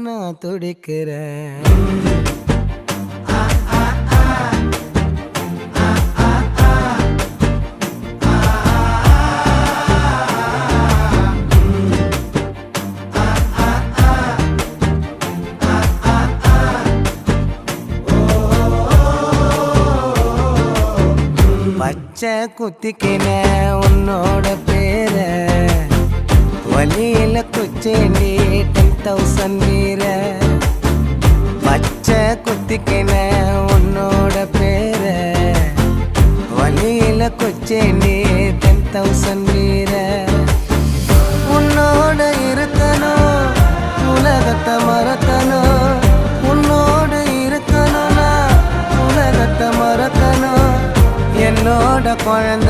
நான் துடிக்கிறேன். பச்சை குத்திக்கின உன்னோட பேர வலியில குச்சேண்டி 10,000 வீர. பச்சை குத்திக்கின உன்னோட பேர வலியில குச்சேண்டி 10,000 வீர. உன்னோட இருக்கணும் உலகத்தை மறக்கணும், உன்னோடு இருக்கணும்னா உலகத்தை மறக்கணும். என்னோட குழந்தை